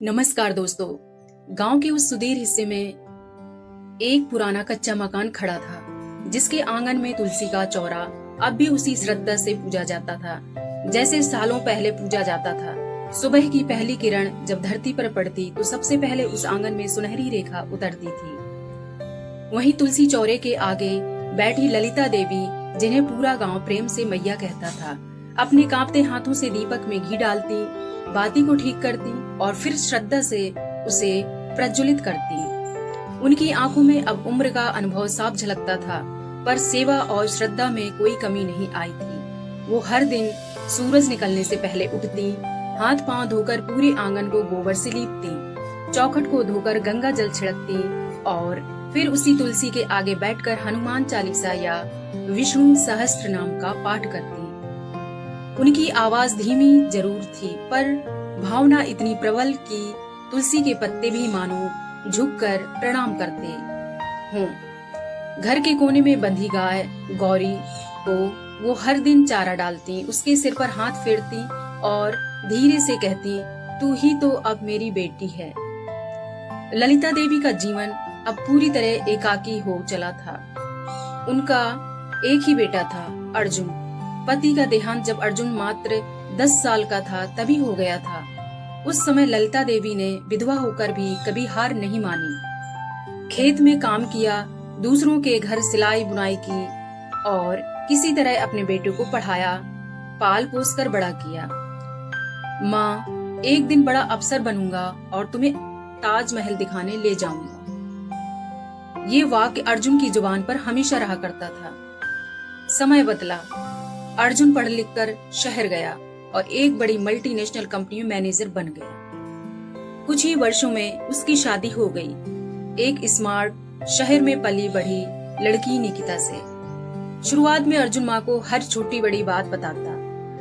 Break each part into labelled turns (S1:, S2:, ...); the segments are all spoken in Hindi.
S1: नमस्कार दोस्तों। गांव के उस सुदूर हिस्से में एक पुराना कच्चा मकान खड़ा था, जिसके आंगन में तुलसी का चौरा अब भी उसी श्रद्धा से पूजा जाता था जैसे सालों पहले पूजा जाता था। सुबह की पहली किरण जब धरती पर पड़ती तो सबसे पहले उस आंगन में सुनहरी रेखा उतरती थी। वहीं तुलसी चौरे के आगे बैठी ललिता देवी, जिन्हें पूरा गांव प्रेम से मैया कहता था, अपने कांपते हाथों से दीपक में घी डालती, बाती को ठीक करती और फिर श्रद्धा से उसे प्रज्वलित करती। उनकी आंखों में अब उम्र का अनुभव साफ झलकता था, पर सेवा और श्रद्धा में कोई कमी नहीं आई थी। वो हर दिन सूरज निकलने से पहले उठती, हाथ पांव धोकर पूरे आंगन को गोबर से लीपती, चौखट को धोकर गंगा जल छिड़कती और फिर उसी तुलसी के आगे बैठकर हनुमान चालीसा या विष्णु सहस्त्र नाम का पाठ करती। उनकी आवाज धीमी जरूर थी, पर भावना इतनी प्रबल कि तुलसी के पत्ते भी मानो झुककर प्रणाम करते हों। घर के कोने में बंधी गाय गौरी को वो हर दिन चारा डालती, उसके सिर पर हाथ फेरती और धीरे से कहती, तू ही तो अब मेरी बेटी है। ललिता देवी का जीवन अब पूरी तरह एकाकी हो चला था। उनका एक ही बेटा था, अर्जुन। पति का देहांत जब अर्जुन मात्र 10 साल का था तभी हो गया था। उस समय ललिता देवी ने विधवा होकर भी कभी हार नहीं मानी। खेत में काम किया, दूसरों के घर सिलाई बुनाई की और किसी तरह अपने बेटे को पढ़ाया, पाल पोस कर बड़ा किया। माँ, एक दिन बड़ा अफसर बनूंगा और तुम्हें ताजमहल दिखाने ले जाऊंगा। ये वाक्य अर्जुन की जुबान पर हमेशा रहा करता था। समय बदला। अर्जुन पढ़ लिख कर शहर गया और एक बड़ी मल्टीनेशनल कंपनी में मैनेजर बन गया। कुछ ही वर्षों में उसकी शादी हो गई एक स्मार्ट शहर में पली बढ़ी लड़की निकिता से। शुरुआत में अर्जुन माँ को हर छोटी बड़ी बात बताता,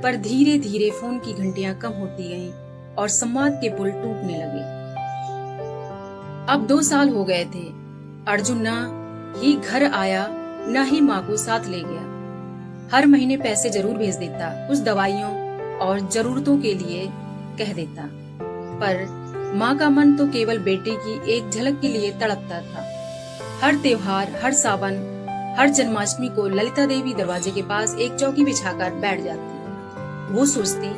S1: पर धीरे धीरे फोन की घंटियां कम होती गईं और संवाद के पुल टूटने लगे। अब 2 साल हो गए थे। अर्जुन न ही घर आया, न ही माँ को साथ ले गया। हर महीने पैसे जरूर भेज देता, कुछ दवाइयों और जरूरतों के लिए कह देता, पर माँ का मन तो केवल बेटे की एक झलक के लिए तड़पता था। हर त्योहार, हर सावन, हर जन्माष्टमी को ललिता देवी दरवाजे के पास एक चौकी बिछाकर बैठ जाती। वो सोचती,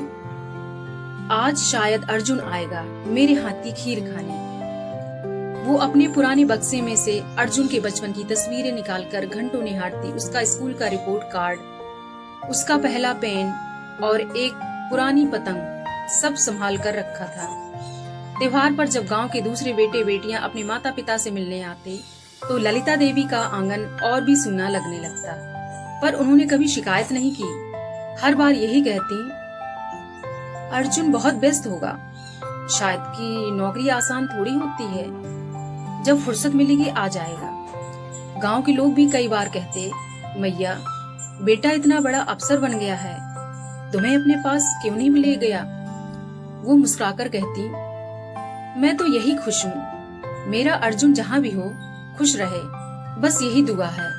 S1: आज शायद अर्जुन आएगा मेरे हाथ की खीर खाने। वो अपने पुराने बक्से में से अर्जुन के बचपन की तस्वीरें निकालकर घंटों निहारती। उसका स्कूल का रिपोर्ट कार्ड, उसका पहला पेन और एक पुरानी पतंग सब संभाल कर रखा था। त्योहार पर जब गांव के दूसरे बेटे बेटियां अपने माता पिता से मिलने आते तो ललिता देवी का आंगन और भी सूना लगने लगता, पर उन्होंने कभी शिकायत नहीं की। हर बार यही कहती, अर्जुन बहुत व्यस्त होगा, शायद कि नौकरी आसान थोड़ी होती है, जब फुर्सत मिलेगी आ जाएगा। गांव के लोग भी कई बार कहते, मैया, बेटा इतना बड़ा अफसर बन गया है, तुम्हें अपने पास क्यों नहीं ले गया? वो मुस्कुराकर कहती, मैं तो यही खुश हूँ, मेरा अर्जुन जहाँ भी हो खुश रहे, बस यही दुआ है।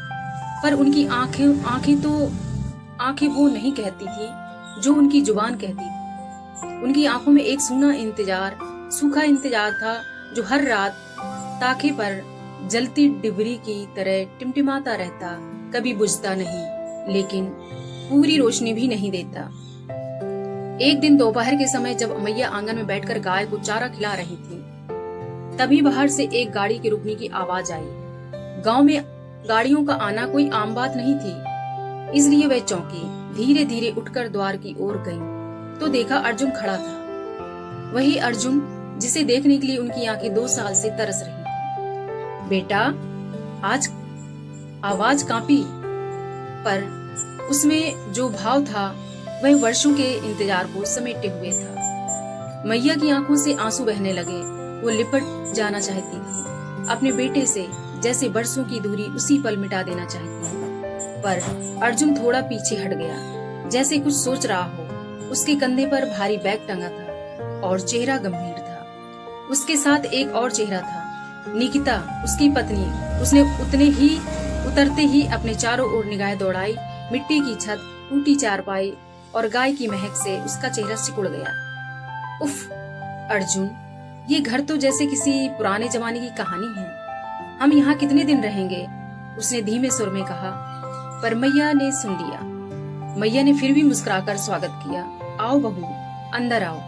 S1: पर उनकी आंखें वो नहीं कहती थी जो उनकी जुबान कहती थी। उनकी आंखों में एक सूखा इंतजार था, जो हर रात ताखे पर जलती डिबरी की तरह टिमटिमाता रहता, कभी बुझता नहीं, लेकिन पूरी रोशनी भी नहीं देता। एक दिन दोपहर के समय जब मैया आंगन में बैठकर गाय को चारा खिला रही थी, तभी बाहर से एक गाड़ी के रुकने की आवाज आई। गांव में गाड़ियों का आना कोई आम बात नहीं थी, इसलिए वह चौंकी। धीरे धीरे उठकर द्वार की ओर गई तो देखा अर्जुन खड़ा था। वही अर्जुन जिसे देखने के लिए उनकी आंखें 2 साल से तरस रही थी। बेटा, आज आवाज कांपी, पर उसमें जो भाव था वह वर्षों के इंतजार को समेटे हुए था। मैया की आंखों से आंसू बहने लगे। वो लिपट जाना चाहती थी अपने बेटे से, जैसे बरसों की दूरी उसी पल मिटा देना चाहती थी। पर अर्जुन थोड़ा पीछे हट गया, जैसे कुछ सोच रहा हो। उसके कंधे पर भारी बैग टंगा था और चेहरा गंभीर था। उसके साथ एक और चेहरा था, निकिता, उसकी पत्नी। उसने उतरते ही अपने चारों ओर निगाहें दौड़ाई। मिट्टी की छत, टूटी चारपाई और गाय की महक से उसका चेहरा सिकुड़ गया। उफ, अर्जुन, ये घर तो जैसे किसी पुराने जमाने की कहानी है। हम यहाँ कितने दिन रहेंगे? उसने धीमे सुर में कहा। पर मैया ने सुन लिया। मैया ने फिर भी मुस्कुराकर स्वागत किया। आओ बहू, अंदर आओ।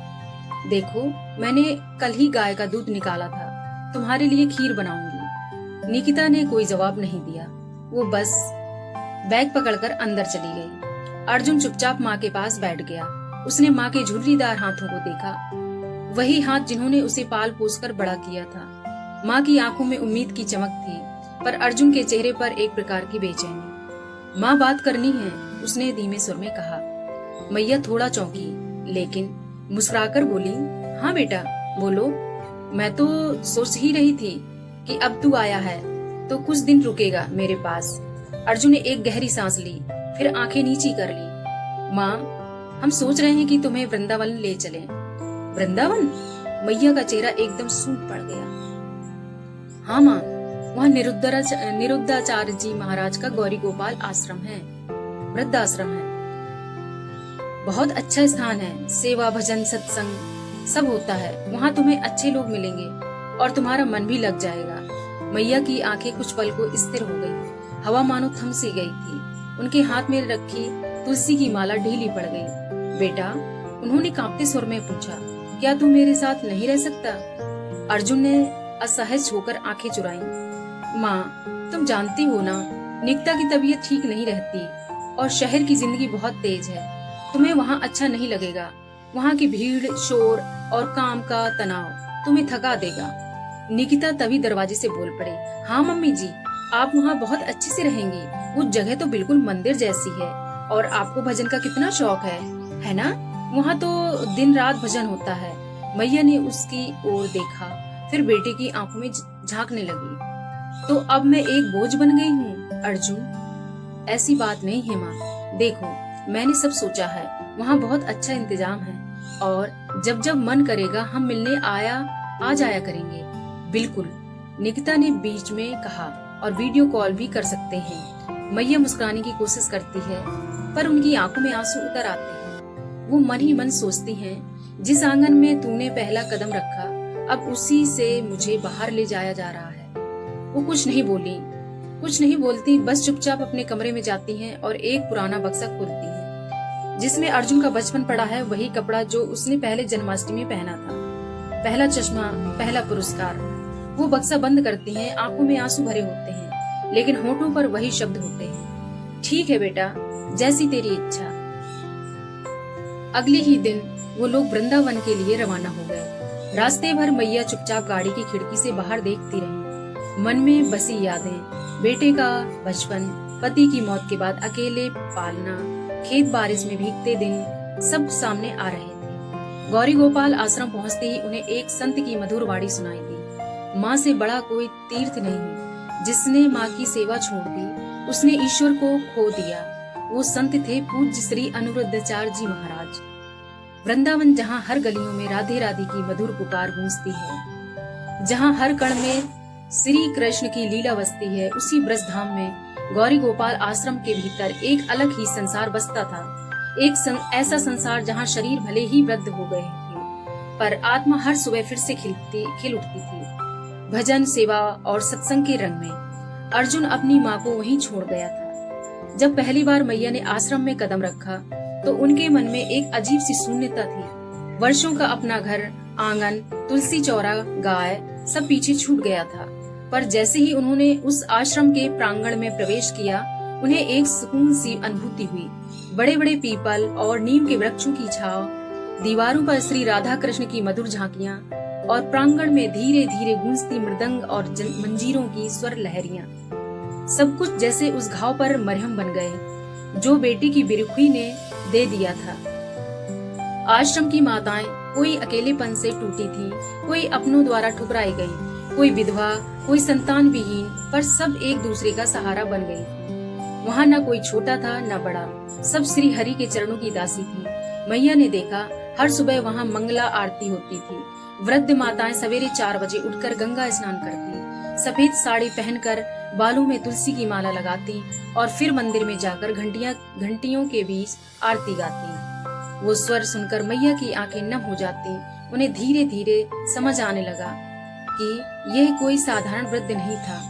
S1: देखो, मैंने कल ही गाय का दूध निकाला था, तुम्हारे लिए खीर बनाऊंगी। निकिता ने कोई जवाब नहीं दिया। वो बस बैग पकड़कर अंदर चली गई। अर्जुन चुपचाप माँ के पास बैठ गया। उसने माँ के झुर्रीदार हाथों को देखा, वही हाथ जिन्होंने उसे पाल पोस कर बड़ा किया था। माँ की आंखों में उम्मीद की चमक थी, पर अर्जुन के चेहरे पर एक प्रकार की बेचैनी। माँ, बात करनी है, उसने धीमे सुर में कहा। मैया थोड़ा चौंकी, लेकिन मुस्कुराकर बोली, हाँ बेटा, बोलो। मैं तो सोच ही रही थी कि अब तू आया है तो कुछ दिन रुकेगा मेरे पास। अर्जुन ने एक गहरी सांस ली, फिर आंखें नीची कर ली। माँ, हम सोच रहे हैं कि तुम्हें वृंदावन ले चलें। वृंदावन? मैया का चेहरा एकदम सूख पड़ गया। हाँ माँ, वहाँ निरुद्धाचार्य जी महाराज का गौरी गोपाल आश्रम है, वृद्ध आश्रम है। बहुत अच्छा स्थान है, सेवा भजन सत्संग सब होता है। वहाँ तुम्हें अच्छे लोग मिलेंगे और तुम्हारा मन भी लग जाएगा। मैया की आंखें कुछ पल को स्थिर हो गई। हवा मानो थम सी गई थी। उनके हाथ में रखी तुलसी की माला ढीली पड़ गई। बेटा, उन्होंने कांपते स्वर में पूछा, क्या तू मेरे साथ नहीं रह सकता? अर्जुन ने असहज होकर आंखें चुराई। माँ, तुम जानती हो ना, निकिता की तबीयत ठीक नहीं रहती और शहर की जिंदगी बहुत तेज है। तुम्हें वहाँ अच्छा नहीं लगेगा। वहाँ की भीड़, शोर और काम का तनाव तुम्हें थका देगा। निकिता तभी दरवाजे से बोल पड़े, हाँ मम्मी जी, आप वहाँ बहुत अच्छे से रहेंगी। वो जगह तो बिल्कुल मंदिर जैसी है और आपको भजन का कितना शौक है ना? वहाँ तो दिन रात भजन होता है। मैया ने उसकी ओर देखा, फिर बेटे की आंखों में झांकने लगी। तो अब मैं एक बोझ बन गई हूँ? अर्जुन, ऐसी बात नहीं है माँ। देखो, मैंने सब सोचा है। वहाँ बहुत अच्छा इंतजाम है और जब जब मन करेगा हम मिलने आ जाया करेंगे। बिल्कुल, निकिता ने बीच में कहा, और वीडियो कॉल भी कर सकते हैं। मैया मुस्कुराने की कोशिश करती है, पर उनकी आंखों में आंसू उतर आते हैं। वो मन ही मन सोचती हैं, जिस आंगन में तूने पहला कदम रखा, अब उसी से मुझे बाहर ले जाया जा रहा है। वो कुछ नहीं बोलती, बस चुपचाप अपने कमरे में जाती हैं और एक पुराना बक्सा खोलती हैं, जिसमें अर्जुन का बचपन पड़ा है, वही कपड़ा जो उसने पहले जन्माष्टमी में पहना था, पहला चश्मा, पहला पुरस्कार। वो बक्सा बंद करती हैं, आंखों में आंसू भरे होते हैं, लेकिन होठों पर वही शब्द होते हैं, ठीक है बेटा, जैसी तेरी इच्छा। अगले ही दिन वो लोग वृंदावन के लिए रवाना हो गए। रास्ते भर मैया चुपचाप गाड़ी की खिड़की से बाहर देखती रही। मन में बसी यादें, बेटे का बचपन, पति की मौत के बाद अकेले पालना, खेत बारिश में भीगते दिन, सब सामने आ रहे थे। गौरी गोपाल आश्रम पहुंचते ही उन्हें एक संत की मधुर वाणी सुनाई दी। माँ से बड़ा कोई तीर्थ नहीं। जिसने माँ की सेवा छोड़ दी, उसने ईश्वर को खो दिया। वो संत थे पूज्य श्री अनिरुद्धाचार्य जी महाराज। वृंदावन, जहाँ हर गलियों में राधे राधे की मधुर पुकार गूंजती है, जहाँ हर कण में श्री कृष्ण की लीला बसती है, उसी ब्रजधाम में गौरी गोपाल आश्रम के भीतर एक अलग ही संसार बसता था। ऐसा संसार जहाँ शरीर भले ही वृद्ध हो गए थे, पर आत्मा हर सुबह फिर से खिल उठती थी, भजन, सेवा और सत्संग के रंग में। अर्जुन अपनी माँ को वहीं छोड़ गया था। जब पहली बार मैया ने आश्रम में कदम रखा, तो उनके मन में एक अजीब सी शून्यता थी। वर्षों का अपना घर, आंगन, तुलसी चौरा, गाय, सब पीछे छूट गया था। पर जैसे ही उन्होंने उस आश्रम के प्रांगण में प्रवेश किया, उन्हें एक सुकून सी अनुभूति हुई। बड़े बड़े पीपल और नीम के वृक्षों की छाव, दीवारों पर श्री राधा कृष्ण की मधुर झांकियां और प्रांगण में धीरे धीरे गूंजती मृदंग और मंजीरों की स्वर लहरियां, सब कुछ जैसे उस घाव पर मरहम बन गए जो बेटी की बिरखुई ने दे दिया था। आश्रम की माताएं कोई अकेलेपन से टूटी थी, कोई अपनों द्वारा ठुकराई गई, कोई विधवा, कोई संतान विहीन, पर सब एक दूसरे का सहारा बन गई। वहाँ न कोई छोटा था न बड़ा, सब श्री हरि के चरणों की दासी थी। मैया ने देखा, हर सुबह वहाँ मंगला आरती होती थी। वृद्ध माताएं सवेरे 4 बजे उठकर गंगा स्नान करती, सफेद साड़ी पहनकर बालों में तुलसी की माला लगाती और फिर मंदिर में जाकर घंटियों के बीच आरती गाती। वो स्वर सुनकर मैया की आंखें नम हो जाती, उन्हें धीरे धीरे समझ आने लगा कि यह कोई साधारण वृद्ध नहीं था,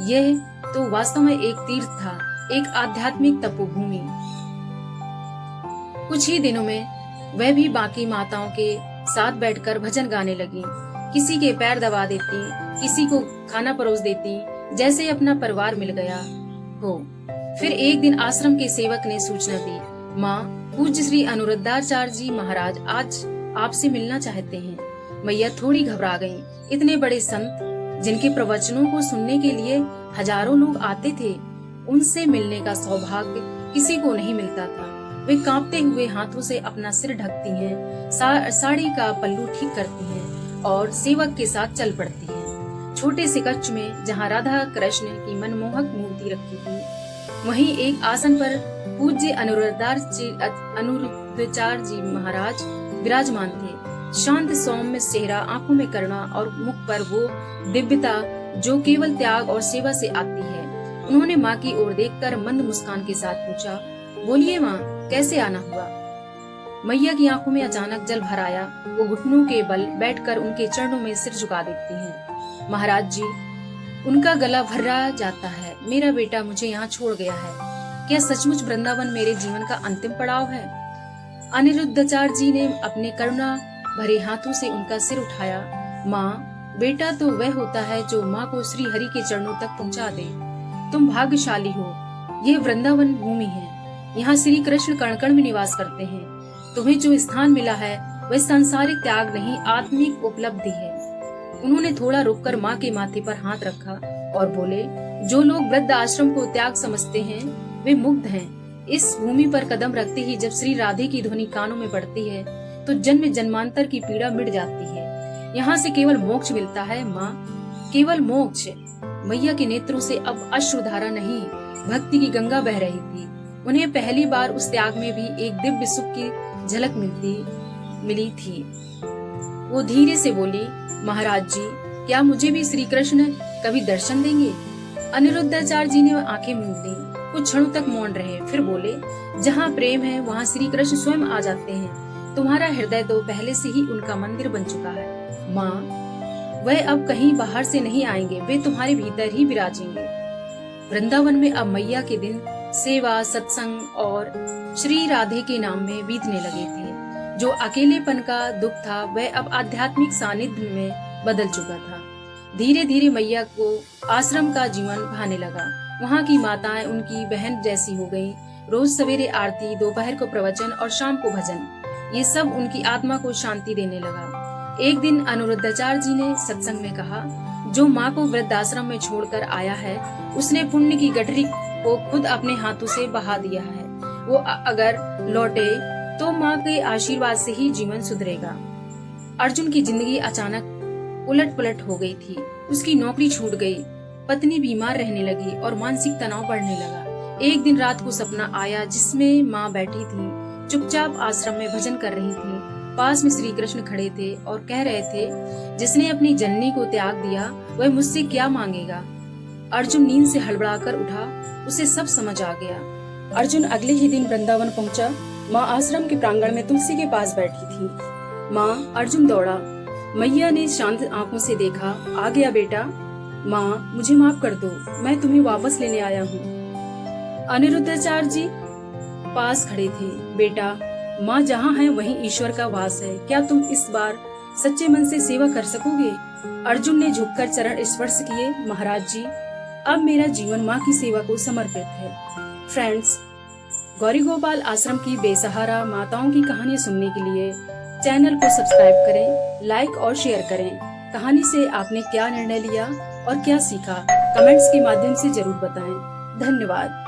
S1: यह तो वास्तव में एक तीर्थ था, एक आध्यात्मिक तपोभूमि। कुछ ही दिनों में वह भी बाकी माताओं के साथ बैठकर भजन गाने लगी। किसी के पैर दबा देती, किसी को खाना परोस देती, जैसे अपना परिवार मिल गया हो। फिर एक दिन आश्रम के सेवक ने सूचना दी, माँ, पूज्य श्री अनुरुद्धाचार्य जी महाराज आज आपसे मिलना चाहते हैं। मैया थोड़ी घबरा गईं। इतने बड़े संत जिनके प्रवचनों को सुनने के लिए हजारों लोग आते थे, उनसे मिलने का सौभाग्य किसी को नहीं मिलता था। वे कांपते हुए हाथों से अपना सिर ढकती हैं, साड़ी का पल्लू ठीक करती हैं और सेवक के साथ चल पड़ती हैं। छोटे से कक्ष में जहाँ राधा कृष्ण की मनमोहक मूर्ति रखी थी, वहीं एक आसन पर पूज्य अनुरुद्धाचार्य जी महाराज विराजमान थे। शांत सौम्य चेहरा, आंखों में करुणा और मुख पर वो दिव्यता जो केवल त्याग और सेवा से आती है। उन्होंने माँ की ओर देखकर मंद मुस्कान के साथ पूछा, बोलिए माँ, कैसे आना हुआ? मैया की आंखों में अचानक जल भर आया। वो घुटनों के बल बैठकर उनके चरणों में सिर झुका देती हैं। महाराज जी, उनका गला भर्रा जाता है। मेरा बेटा मुझे यहाँ छोड़ गया है। क्या सचमुच वृंदावन मेरे जीवन का अंतिम पड़ाव है? अनिरुद्धाचार्य जी ने अपने करुणा भरे हाथों से उनका सिर उठाया। माँ, बेटा तो वह होता है जो माँ को श्री हरि के चरणों तक पहुँचा दे। तुम भाग्यशाली हो। यह वृंदावन भूमि है, यहाँ श्री कृष्ण कण कण में निवास करते हैं। तुम्हें जो स्थान मिला है वह सांसारिक त्याग नहीं, आत्मिक उपलब्धि है। उन्होंने थोड़ा रुककर माँ के माथे पर हाथ रखा और बोले, जो लोग वृद्ध आश्रम को त्याग समझते हैं वे मुग्ध हैं। इस भूमि पर कदम रखते ही जब श्री राधे की ध्वनि कानों में पड़ती है तो जन्म जन्मांतर की पीड़ा मिट जाती है। यहाँ से केवल मोक्ष मिलता है माँ, केवल मोक्ष। मैया के नेत्रों से अब अश्रुधारा नहीं, भक्ति की गंगा बह रही थी। उन्हें पहली बार उस त्याग में भी एक दिव्य सुख की झलक मिली थी। वो धीरे से बोली, महाराज जी, क्या मुझे भी श्री कृष्ण कभी दर्शन देंगे? अनिरुद्धाचार्य जी ने आंखें मूंद ली, कुछ क्षणों तक मौन रहे, फिर बोले, जहाँ प्रेम है वहाँ श्री कृष्ण स्वयं आ जाते हैं। तुम्हारा हृदय तो पहले से ही उनका मंदिर बन चुका है। माँ, वह अब कहीं बाहर से नहीं आएंगे, वे तुम्हारे भीतर ही विराजेंगे। वृंदावन में अब मैया के दिन सेवा, सत्संग और श्री राधे के नाम में बीतने लगे थे। जो अकेलेपन का दुख था वह अब आध्यात्मिक सानिध्य में बदल चुका था। धीरे धीरे मैया को आश्रम का जीवन भाने लगा। वहाँ की माताएं उनकी बहन जैसी हो गईं। रोज सवेरे आरती, दोपहर को प्रवचन और शाम को भजन, ये सब उनकी आत्मा को शांति देने लगा। एक दिन अनिरुद्धाचार्य जी ने सत्संग में कहा, जो माँ को वृद्धाश्रम में छोड़कर आया है उसने पुण्य की गठरी को खुद अपने हाथों से बहा दिया है। वो अगर लौटे तो माँ के आशीर्वाद से ही जीवन सुधरेगा। अर्जुन की जिंदगी अचानक उलट पुलट हो गई थी। उसकी नौकरी छूट गई, पत्नी बीमार रहने लगी और मानसिक तनाव बढ़ने लगा। एक दिन रात को सपना आया जिसमें माँ बैठी थी, चुपचाप आश्रम में भजन कर रही थी। पास में श्री कृष्ण खड़े थे और कह रहे थे, जिसने अपनी जननी को त्याग दिया वह मुझसे क्या मांगेगा। अर्जुन नींद से हड़बड़ाकर उठा, उसे सब समझ आ गया। अर्जुन अगले ही दिन वृंदावन पहुंचा। माँ आश्रम के प्रांगण में तुलसी के पास बैठी थी। माँ, अर्जुन दौड़ा। मैया ने शांत आंखों से देखा, आ गया बेटा। माँ, मुझे माफ कर दो, मैं तुम्हें वापस लेने आया हूँ। अनिरुद्धाचार्य जी पास खड़े थे। बेटा, माँ जहाँ है वहीं ईश्वर का वास है। क्या तुम इस बार सच्चे मन से सेवा कर सकोगे? अर्जुन ने झुककर चरण स्पर्श किए। महाराज जी, अब मेरा जीवन माँ की सेवा को समर्पित है। फ्रेंड्स, गौरी गोपाल आश्रम की बेसहारा माताओं की कहानी सुनने के लिए चैनल को सब्सक्राइब करें, लाइक और शेयर करें। कहानी से आपने क्या निर्णय लिया और क्या सीखा, कमेंट्स के माध्यम से जरूर बताएं। धन्यवाद।